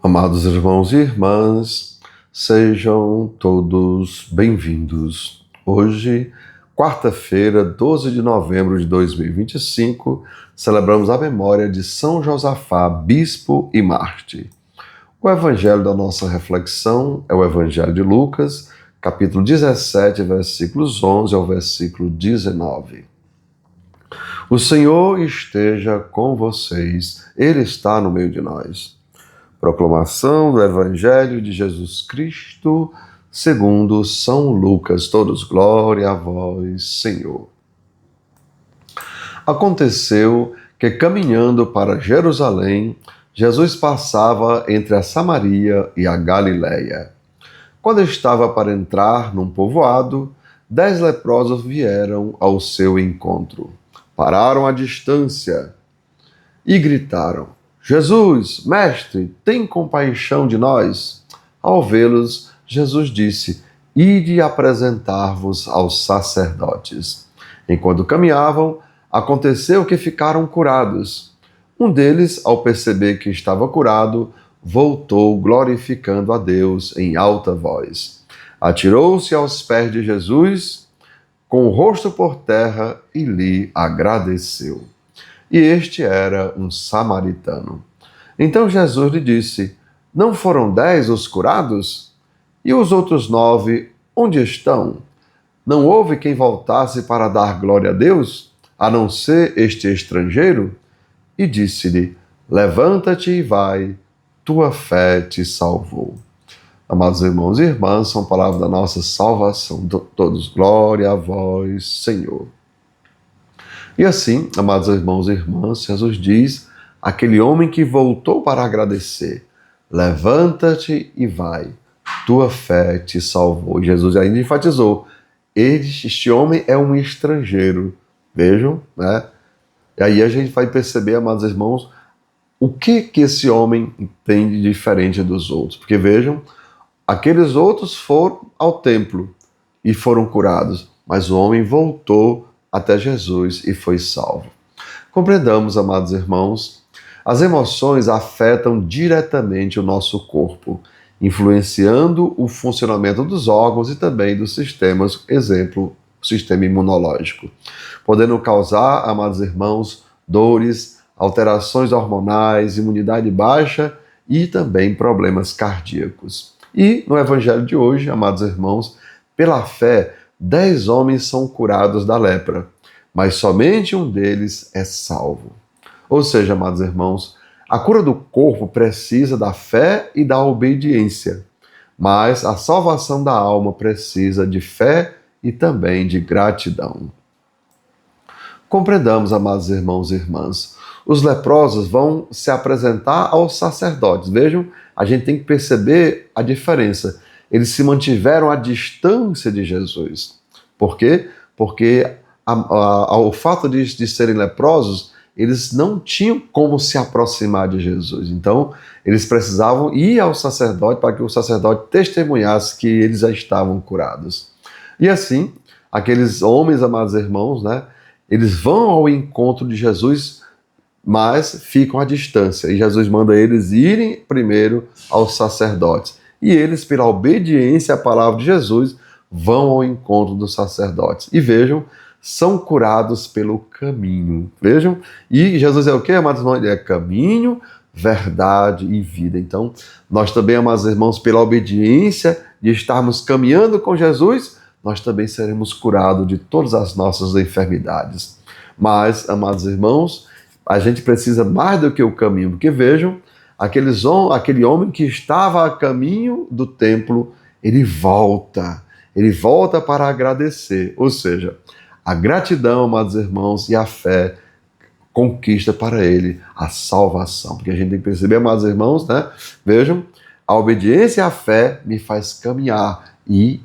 Amados irmãos e irmãs, sejam todos bem-vindos. Hoje, quarta-feira, 12 de novembro de 2025, celebramos a memória de São Josafá, bispo e mártir. O evangelho da nossa reflexão é o evangelho de Lucas, capítulo 17, versículos 11 ao versículo 19. O Senhor esteja com vocês, Ele está no meio de nós. Proclamação do Evangelho de Jesus Cristo, segundo São Lucas. Todos glória a vós, Senhor. Aconteceu que, caminhando para Jerusalém, Jesus passava entre a Samaria e a Galiléia. Quando estava para entrar num povoado, 10 leprosos vieram ao seu encontro. Pararam à distância e gritaram: Jesus, mestre, tem compaixão de nós. Ao vê-los, Jesus disse: Ide apresentar-vos aos sacerdotes. Enquanto caminhavam, aconteceu que ficaram curados. Um deles, ao perceber que estava curado, voltou glorificando a Deus em alta voz. Atirou-se aos pés de Jesus, com o rosto por terra, e lhe agradeceu. E este era um samaritano. Então Jesus lhe disse: Não foram 10 os curados? E os outros 9, onde estão? Não houve quem voltasse para dar glória a Deus, a não ser este estrangeiro? E disse-lhe: Levanta-te e vai, tua fé te salvou. Amados irmãos e irmãs, são palavras da nossa salvação. Todos glória a vós, Senhor. E assim, amados irmãos e irmãs, Jesus diz àquele homem que voltou para agradecer: levanta-te e vai, tua fé te salvou. E Jesus ainda enfatizou: este homem é um estrangeiro. Vejam, né? E aí a gente vai perceber, amados irmãos, o que esse homem tem de diferente dos outros. Porque vejam, aqueles outros foram ao templo e foram curados, mas o homem voltou até Jesus e foi salvo. Compreendamos, amados irmãos, as emoções afetam diretamente o nosso corpo, influenciando o funcionamento dos órgãos e também dos sistemas, exemplo, o sistema imunológico, podendo causar, amados irmãos, dores, alterações hormonais, imunidade baixa e também problemas cardíacos. E no evangelho de hoje, amados irmãos, pela fé, 10 homens são curados da lepra, mas somente um deles é salvo. Ou seja, amados irmãos, a cura do corpo precisa da fé e da obediência, mas a salvação da alma precisa de fé e também de gratidão. Compreendamos, amados irmãos e irmãs, os leprosos vão se apresentar aos sacerdotes. Vejam, a gente tem que perceber a diferença. Eles se mantiveram à distância de Jesus. Por quê? Porque ao fato de serem leprosos, eles não tinham como se aproximar de Jesus. Então, eles precisavam ir ao sacerdote para que o sacerdote testemunhasse que eles já estavam curados. E assim, aqueles homens, amados irmãos, né, eles vão ao encontro de Jesus, mas ficam à distância. E Jesus manda eles irem primeiro aos sacerdotes. E eles, pela obediência à palavra de Jesus, vão ao encontro dos sacerdotes. E vejam, são curados pelo caminho. Vejam? E Jesus é o quê, amados irmãos? Ele é caminho, verdade e vida. Então, nós também, amados irmãos, pela obediência de estarmos caminhando com Jesus, nós também seremos curados de todas as nossas enfermidades. Mas, amados irmãos, a gente precisa mais do que o caminho, porque vejam, aquele homem que estava a caminho do templo, ele volta para agradecer. Ou seja, a gratidão, amados irmãos, e a fé conquista para ele a salvação. Porque a gente tem que perceber, amados irmãos, né? Vejam, a obediência e a fé me faz caminhar e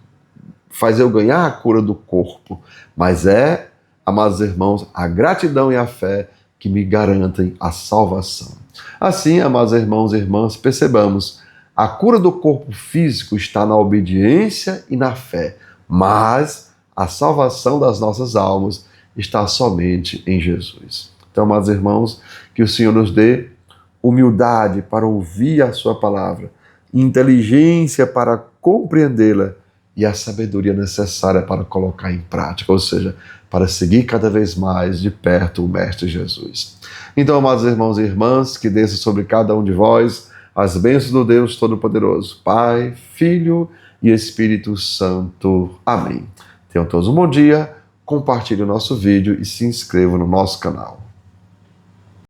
faz eu ganhar a cura do corpo. Mas amados irmãos, a gratidão e a fé que me garantem a salvação. Assim, amados irmãos e irmãs, percebamos, a cura do corpo físico está na obediência e na fé, mas a salvação das nossas almas está somente em Jesus. Então, amados irmãos, que o Senhor nos dê humildade para ouvir a sua palavra, inteligência para compreendê-la e a sabedoria necessária para colocar em prática, ou seja, para seguir cada vez mais de perto o Mestre Jesus. Então, amados irmãos e irmãs, que desça sobre cada um de vós as bênçãos do Deus Todo-Poderoso, Pai, Filho e Espírito Santo. Amém. Tenham todos um bom dia, compartilhe o nosso vídeo e se inscrevam no nosso canal.